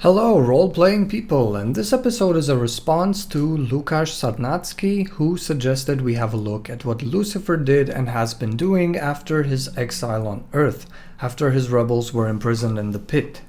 Hello, role-playing people, and this episode is a response to Lukasz Sarnacki, who suggested we have a look at what Lucifer did and has been doing after his exile on Earth, after his rebels were imprisoned in the pit.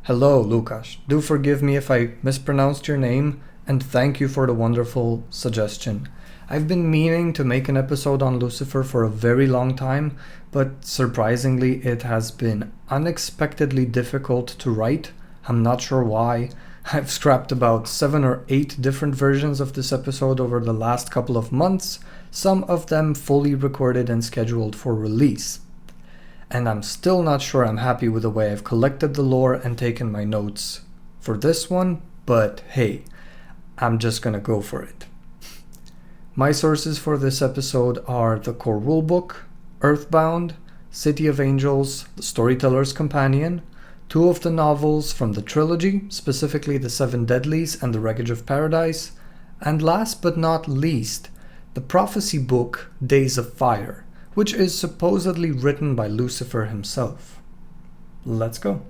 Hello, Lukasz. Do forgive me if I mispronounced your name, and thank you for the wonderful suggestion. I've been meaning to make an episode on Lucifer for a very long time, but surprisingly it has been unexpectedly difficult to write. I'm not sure why. I've scrapped about 7 or 8 different versions of this episode over the last couple of months, some of them fully recorded and scheduled for release. And I'm still not sure I'm happy with the way I've collected the lore and taken my notes for this one, but hey, I'm just gonna go for it. My sources for this episode are the core rulebook, Earthbound, City of Angels, The Storyteller's Companion, 2 of the novels from the trilogy, specifically The Seven Deadlies and The Wreckage of Paradise, and last but not least, the prophecy book Days of Fire, which is supposedly written by Lucifer himself. Let's go.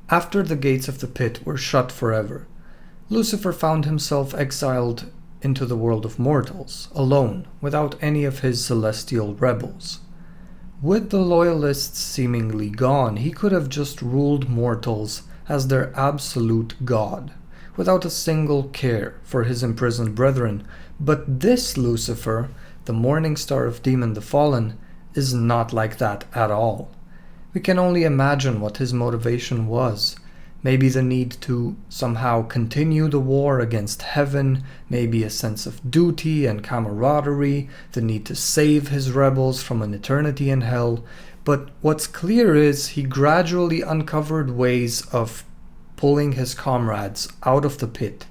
After the gates of the pit were shut forever, Lucifer found himself exiled into the world of mortals, alone, without any of his celestial rebels. With the loyalists seemingly gone, he could have just ruled mortals as their absolute god, without a single care for his imprisoned brethren. But this Lucifer, the morning star of Demon the Fallen, is not like that at all. We can only imagine what his motivation was. Maybe the need to somehow continue the war against heaven, maybe a sense of duty and camaraderie, the need to save his rebels from an eternity in hell. But what's clear is he gradually uncovered ways of pulling his comrades out of the pit.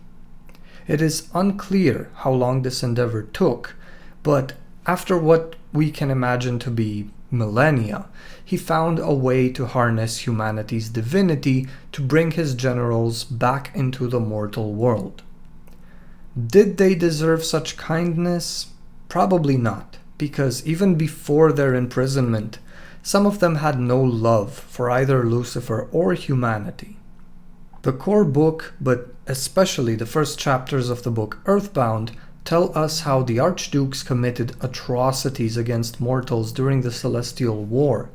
It is unclear how long this endeavor took, but after what we can imagine to be millennia, he found a way to harness humanity's divinity to bring his generals back into the mortal world. Did they deserve such kindness? Probably not, because even before their imprisonment, some of them had no love for either Lucifer or humanity. The core book, but especially the first chapters of the book Earthbound, tell us how the archdukes committed atrocities against mortals during the Celestial War,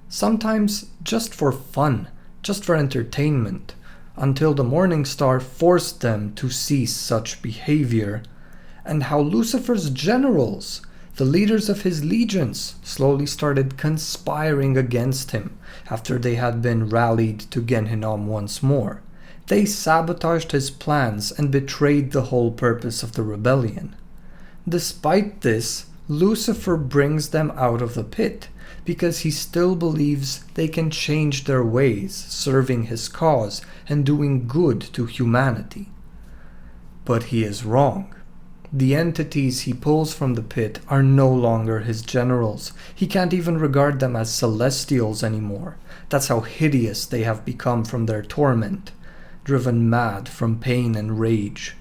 sometimes just for fun, just for entertainment, until the Morning Star forced them to cease such behavior, and how Lucifer's generals, the leaders of his legions, slowly started conspiring against him after they had been rallied to Genhinnom once more. They sabotaged his plans and betrayed the whole purpose of the rebellion. Despite this, Lucifer brings them out of the pit, because he still believes they can change their ways, serving his cause and doing good to humanity. But he is wrong. The entities he pulls from the pit are no longer his generals. He can't even regard them as celestials anymore. That's how hideous they have become from their torment, driven mad from pain and rage.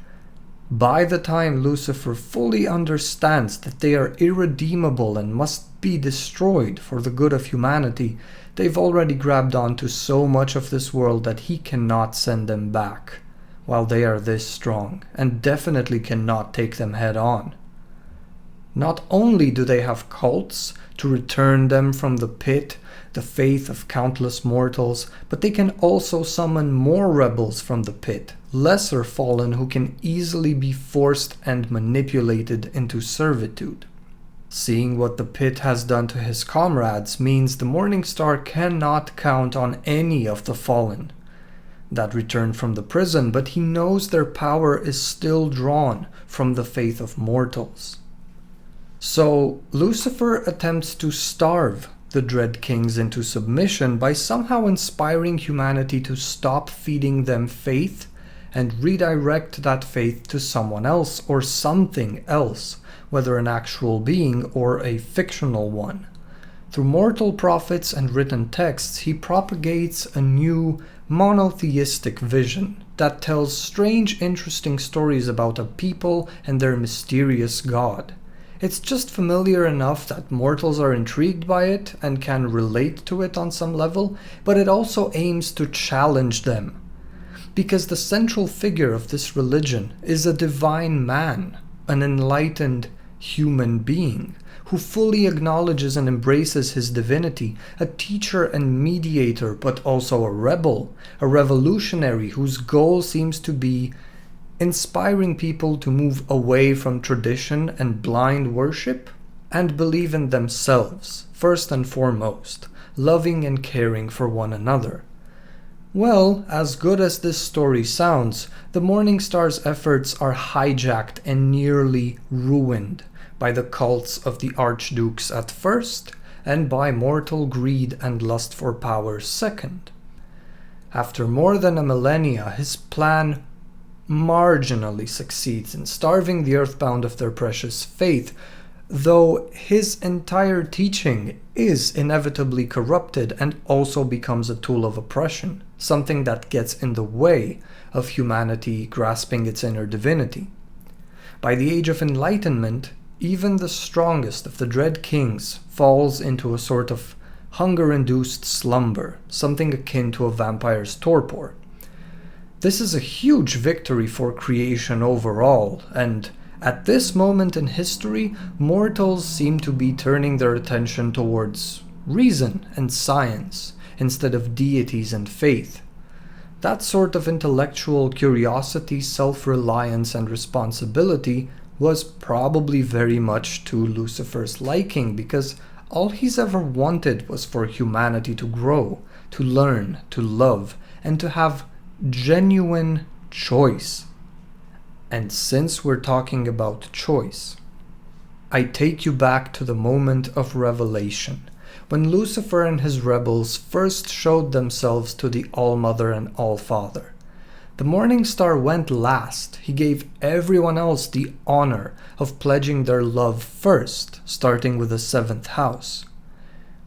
By the time Lucifer fully understands that they are irredeemable and must be destroyed for the good of humanity, they've already grabbed onto so much of this world that he cannot send them back while they are this strong, and definitely cannot take them head on. Not only do they have cults to return them from the pit, the faith of countless mortals, but they can also summon more rebels from the pit, lesser fallen who can easily be forced and manipulated into servitude. Seeing what the pit has done to his comrades means the Morning Star cannot count on any of the fallen that returned from the prison, but he knows their power is still drawn from the faith of mortals. So Lucifer attempts to starve the Dread Kings into submission by somehow inspiring humanity to stop feeding them faith and redirect that faith to someone else or something else, whether an actual being or a fictional one. Through mortal prophets and written texts, he propagates a new monotheistic vision that tells strange, interesting stories about a people and their mysterious god. It's just familiar enough that mortals are intrigued by it and can relate to it on some level, but it also aims to challenge them. Because the central figure of this religion is a divine man, an enlightened human being, who fully acknowledges and embraces his divinity, a teacher and mediator, but also a rebel, a revolutionary whose goal seems to be inspiring people to move away from tradition and blind worship and believe in themselves, first and foremost, loving and caring for one another. Well, as good as this story sounds, the Morningstar's efforts are hijacked and nearly ruined by the cults of the archdukes at first, and by mortal greed and lust for power second. After more than a millennia, his plan marginally succeeds in starving the Earthbound of their precious faith, though his entire teaching is inevitably corrupted and also becomes a tool of oppression, something that gets in the way of humanity grasping its inner divinity. By the Age of Enlightenment, even the strongest of the Dread Kings falls into a sort of hunger-induced slumber, something akin to a vampire's torpor. This is a huge victory for creation overall, and at this moment in history, mortals seem to be turning their attention towards reason and science instead of deities and faith. That sort of intellectual curiosity, self-reliance, and responsibility was probably very much to Lucifer's liking, because all he's ever wanted was for humanity to grow, to learn, to love, and to have genuine choice. And since we're talking about choice, I take you back to the moment of revelation, when Lucifer and his rebels first showed themselves to the All-Mother and All-Father. The Morningstar went last. He gave everyone else the honor of pledging their love first, starting with the 7th house.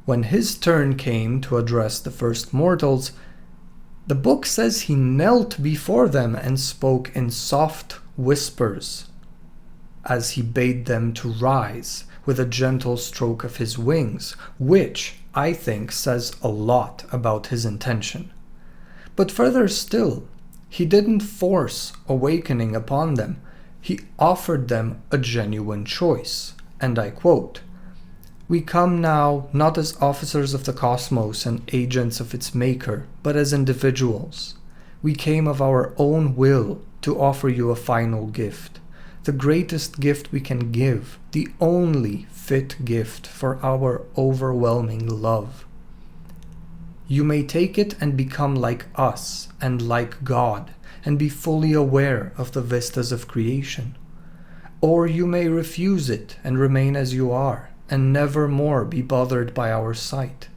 When his turn came to address the first mortals, the book says he knelt before them and spoke in soft whispers as he bade them to rise with a gentle stroke of his wings, which I think says a lot about his intention. But further still, he didn't force awakening upon them. He offered them a genuine choice, and I quote, "We come now not as officers of the cosmos and agents of its maker, but as individuals. We came of our own will to offer you a final gift, the greatest gift we can give, the only fit gift for our overwhelming love. You may take it and become like us and like God and be fully aware of the vistas of creation. Or you may refuse it and remain as you are and never more be bothered by our sight.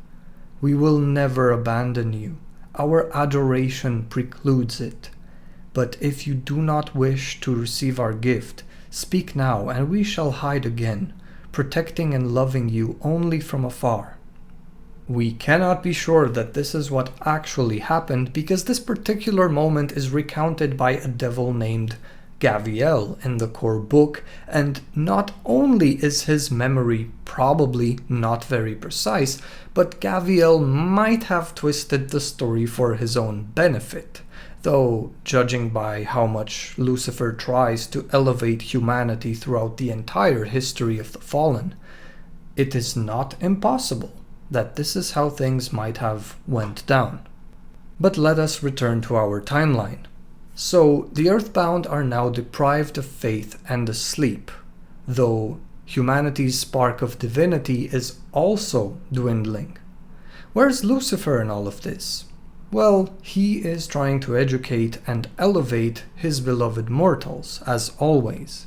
We will never abandon you. Our adoration precludes it. But if you do not wish to receive our gift, speak now and we shall hide again, protecting and loving you only from afar." We cannot be sure that this is what actually happened, because this particular moment is recounted by a devil named Gaviel in the core book, and not only is his memory probably not very precise, but Gaviel might have twisted the story for his own benefit, though judging by how much Lucifer tries to elevate humanity throughout the entire history of the Fallen, it is not impossible that this is how things might have went down. But let us return to our timeline. So, the Earthbound are now deprived of faith and asleep, though humanity's spark of divinity is also dwindling. Where's Lucifer in all of this? Well, he is trying to educate and elevate his beloved mortals, as always.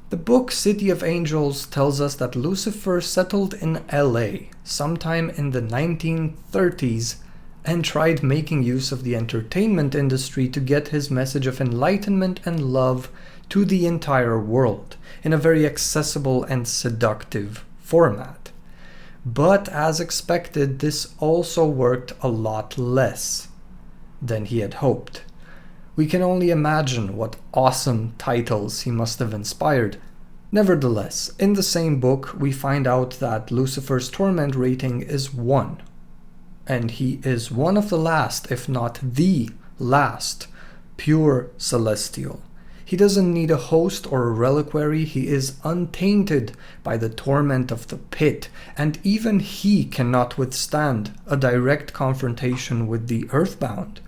The book City of Angels tells us that Lucifer settled in LA sometime in the 1930s and tried making use of the entertainment industry to get his message of enlightenment and love to the entire world in a very accessible and seductive format. But as expected, this also worked a lot less than he had hoped. We can only imagine what awesome titles he must have inspired. Nevertheless, in the same book, we find out that Lucifer's torment rating is 1, and he is one of the last, if not the last, pure celestial. He doesn't need a host or a reliquary. He is untainted by the torment of the pit, and even he cannot withstand a direct confrontation with the Earthbound,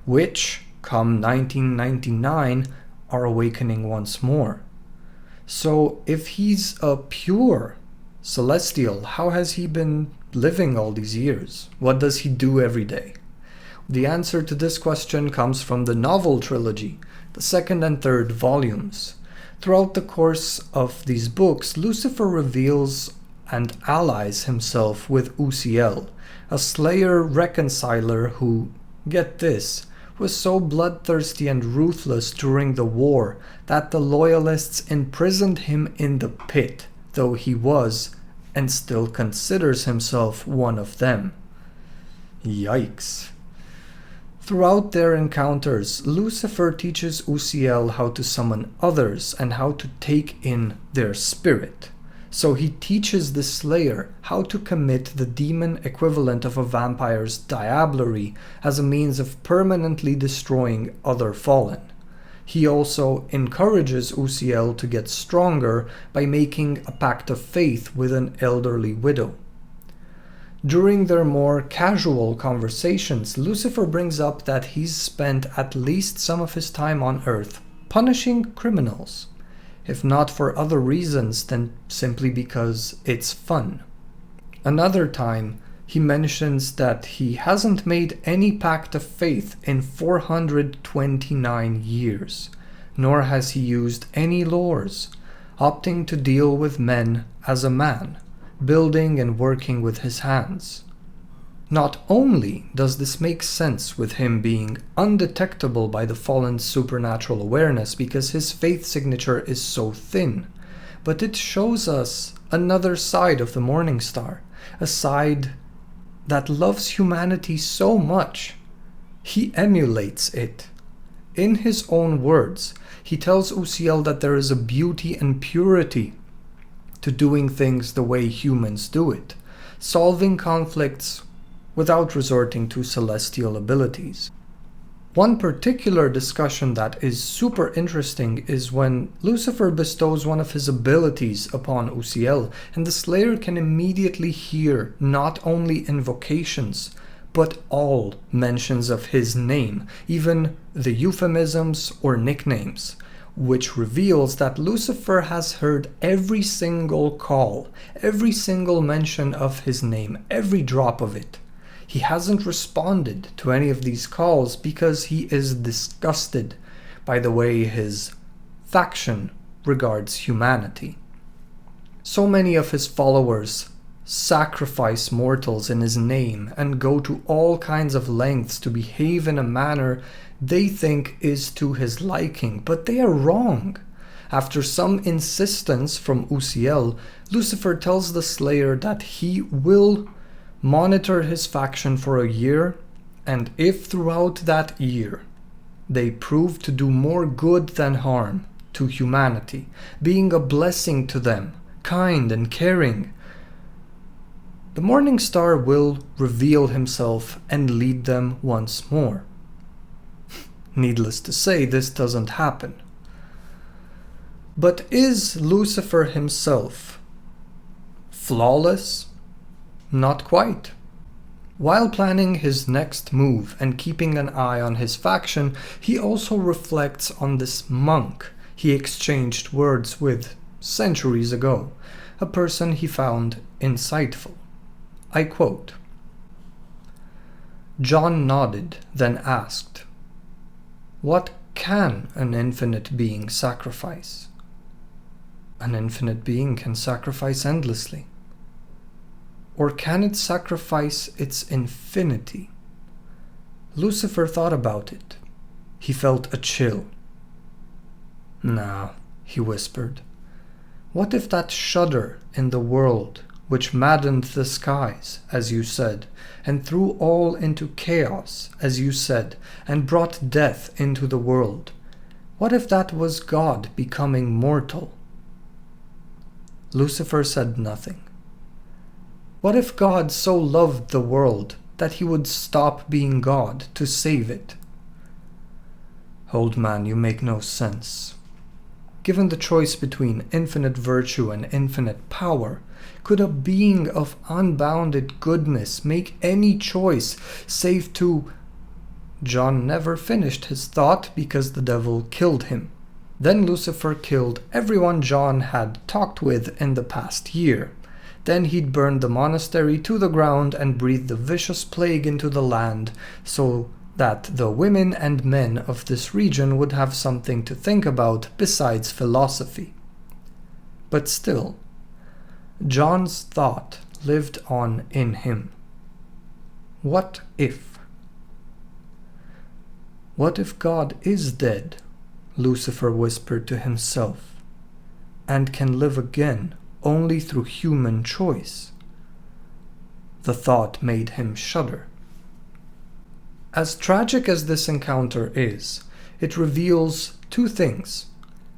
which, come 1999, are awakening once more. So if he's a pure celestial, how has he been living all these years? What does he do every day? The answer to this question comes from the novel trilogy, the second and third volumes. Throughout the course of these books, Lucifer reveals and allies himself with Uziel, a slayer reconciler who, get this, was so bloodthirsty and ruthless during the war that the loyalists imprisoned him in the pit, though he was and still considers himself one of them. Yikes. Throughout their encounters, Lucifer teaches Uziel how to summon others and how to take in their spirit. So he teaches the Slayer how to commit the demon equivalent of a vampire's diablerie as a means of permanently destroying other fallen. He also encourages Uziel to get stronger by making a pact of faith with an elderly widow. During their more casual conversations, Lucifer brings up that he's spent at least some of his time on Earth punishing criminals, if not for other reasons than simply because it's fun. Another time, he mentions that he hasn't made any pact of faith in 429 years, nor has he used any laws, opting to deal with men as a man, building and working with his hands. Not only does this make sense with him being undetectable by the fallen's supernatural awareness because his faith signature is so thin, but it shows us another side of the Morning Star, a side that loves humanity so much. He emulates it. In his own words, he tells Uziel that there is a beauty and purity to doing things the way humans do it, solving conflicts without resorting to celestial abilities. One particular discussion that is super interesting is when Lucifer bestows one of his abilities upon Uziel, and the Slayer can immediately hear not only invocations, but all mentions of his name, even the euphemisms or nicknames, which reveals that Lucifer has heard every single call, every single mention of his name, every drop of it. He hasn't responded to any of these calls because he is disgusted by the way his faction regards humanity. So many of his followers sacrifice mortals in his name and go to all kinds of lengths to behave in a manner they think is to his liking, but they are wrong. After some insistence from Uziel, Lucifer tells the Slayer that he will monitor his faction for a year, and if throughout that year they prove to do more good than harm to humanity, being a blessing to them, kind and caring, the Morning Star will reveal himself and lead them once more. Needless to say, this doesn't happen. But is Lucifer himself flawless? Not quite. While planning his next move and keeping an eye on his faction, he also reflects on this monk he exchanged words with centuries ago, a person he found insightful. I quote, "John nodded, then asked, 'What can an infinite being sacrifice?' 'An infinite being can sacrifice endlessly.' 'Or can it sacrifice its infinity?' Lucifer thought about it. He felt a chill. 'Nah,' he whispered. 'What if that shudder in the world, which maddened the skies, as you said, and threw all into chaos, as you said, and brought death into the world, what if that was God becoming mortal?' Lucifer said nothing. What if God so loved the world that he would stop being God to save it? Old man, you make no sense. Given the choice between infinite virtue and infinite power, could a being of unbounded goodness make any choice save to... John never finished his thought because the devil killed him. Then Lucifer killed everyone John had talked with in the past year. Then he'd burned the monastery to the ground and breathed a vicious plague into the land so that the women and men of this region would have something to think about besides philosophy. But still, John's thought lived on in him. What if? What if God is dead? Lucifer whispered to himself, and can live again only through human choice. The thought made him shudder. As tragic as this encounter is, it reveals two things.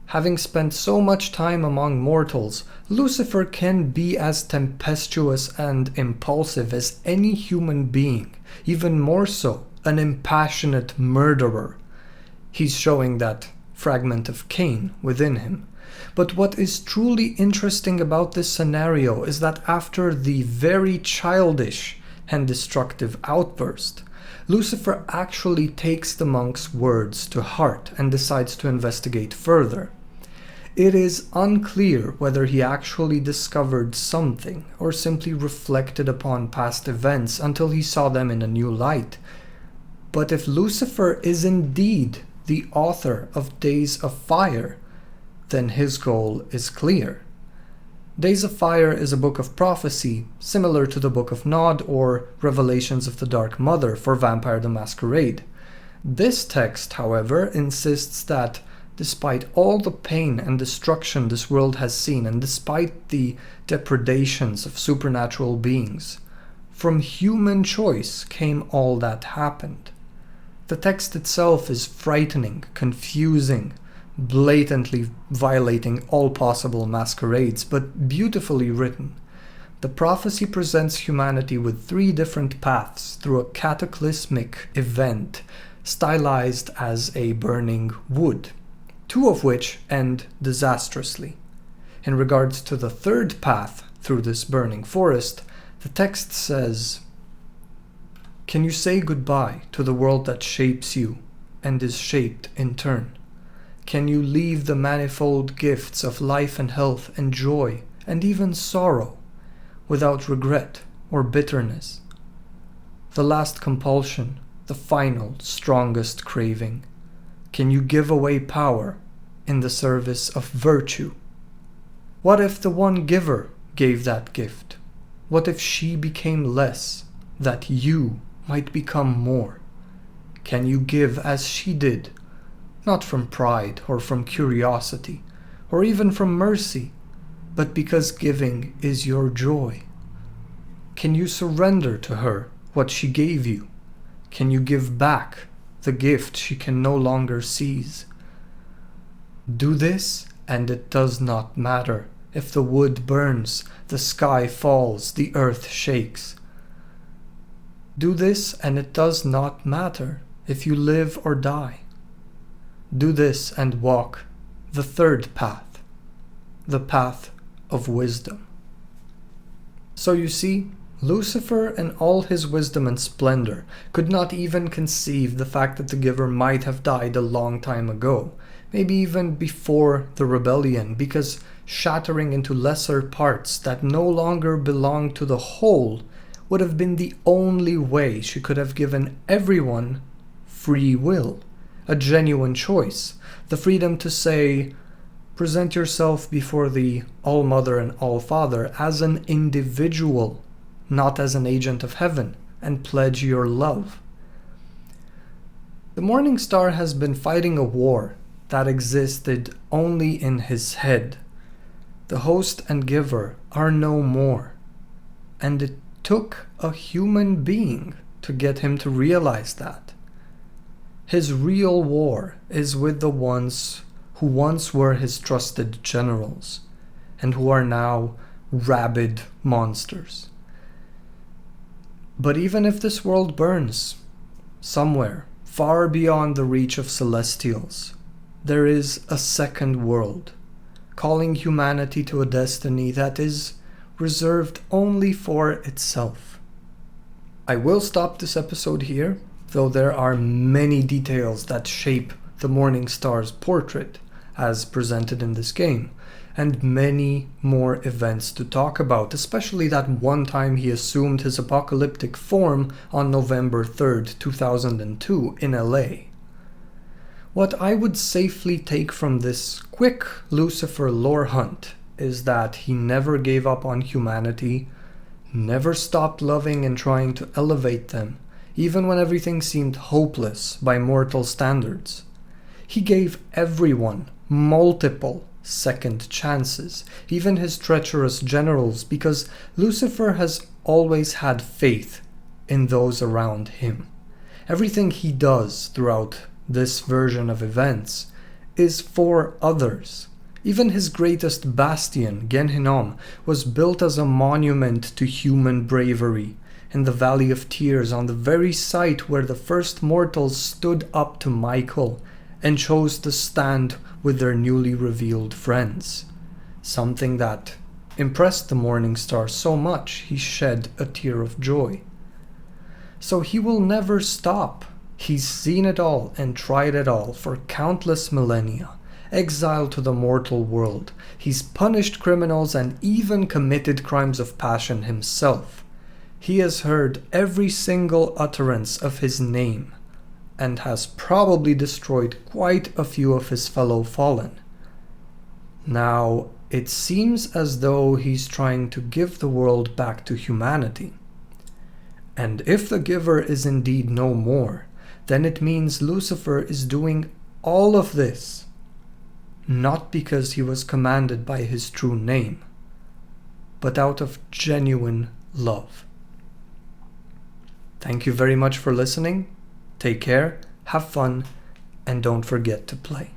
Having spent so much time among mortals, Lucifer can be as tempestuous and impulsive as any human being, even more so, an impassionate murderer. He's showing that fragment of Cain within him. But what is truly interesting about this scenario is that after the very childish and destructive outburst, Lucifer actually takes the monk's words to heart and decides to investigate further. It is unclear whether he actually discovered something or simply reflected upon past events until he saw them in a new light. But if Lucifer is indeed the author of Days of Fire, then his goal is clear. Days of Fire is a book of prophecy, similar to the Book of Nod or Revelations of the Dark Mother for Vampire the Masquerade. This text, however, insists that despite all the pain and destruction this world has seen, and despite the depredations of supernatural beings, from human choice came all that happened. The text itself is frightening, confusing, blatantly violating all possible masquerades, but beautifully written. The prophecy presents humanity with three different paths through a cataclysmic event, stylized as a burning wood, two of which end disastrously. In regards to the third path through this burning forest, the text says, "Can you say goodbye to the world that shapes you and is shaped in turn? Can you leave the manifold gifts of life and health and joy and even sorrow without regret or bitterness? The last compulsion, the final, strongest craving. Can you give away power in the service of virtue? What if the one giver gave that gift? What if she became less, that you might become more? Can you give as she did, not from pride or from curiosity, or even from mercy, but because giving is your joy? Can you surrender to her what she gave you? Can you give back the gift she can no longer seize? Do this, and it does not matter if the wood burns, the sky falls, the earth shakes. Do this, and it does not matter if you live or die. Do this and walk the third path, the path of wisdom." So you see, Lucifer in all his wisdom and splendor could not even conceive the fact that the giver might have died a long time ago, maybe even before the rebellion, because shattering into lesser parts that no longer belonged to the whole would have been the only way she could have given everyone free will, a genuine choice, the freedom to say, present yourself before the All-Mother and All-Father as an individual, not as an agent of heaven, and pledge your love. The Morning Star has been fighting a war that existed only in his head. The host and giver are no more, and it took a human being to get him to realize that. His real war is with the ones who once were his trusted generals, and who are now rabid monsters. But even if this world burns, somewhere far beyond the reach of celestials, there is a second world, calling humanity to a destiny that is reserved only for itself. I will stop this episode here, though there are many details that shape the Morning Star's portrait as presented in this game, and many more events to talk about, especially that one time he assumed his apocalyptic form on November 3rd, 2002 in LA. What I would safely take from this quick Lucifer lore hunt is that he never gave up on humanity, never stopped loving and trying to elevate them, even when everything seemed hopeless by mortal standards. He gave everyone multiple second chances, even his treacherous generals, because Lucifer has always had faith in those around him. Everything he does throughout this version of events is for others. Even his greatest bastion, Genhinnom, was built as a monument to human bravery in the Valley of Tears, on the very site where the first mortals stood up to Michael and chose to stand with their newly revealed friends. Something that impressed the Morning Star so much he shed a tear of joy. So he will never stop. He's seen it all and tried it all for countless millennia. Exiled to the mortal world, he's punished criminals and even committed crimes of passion himself. He has heard every single utterance of his name, and has probably destroyed quite a few of his fellow fallen. Now, it seems as though he's trying to give the world back to humanity. And if the giver is indeed no more, then it means Lucifer is doing all of this, not because he was commanded by his true name, but out of genuine love. Thank you very much for listening. Take care, have fun, and don't forget to play.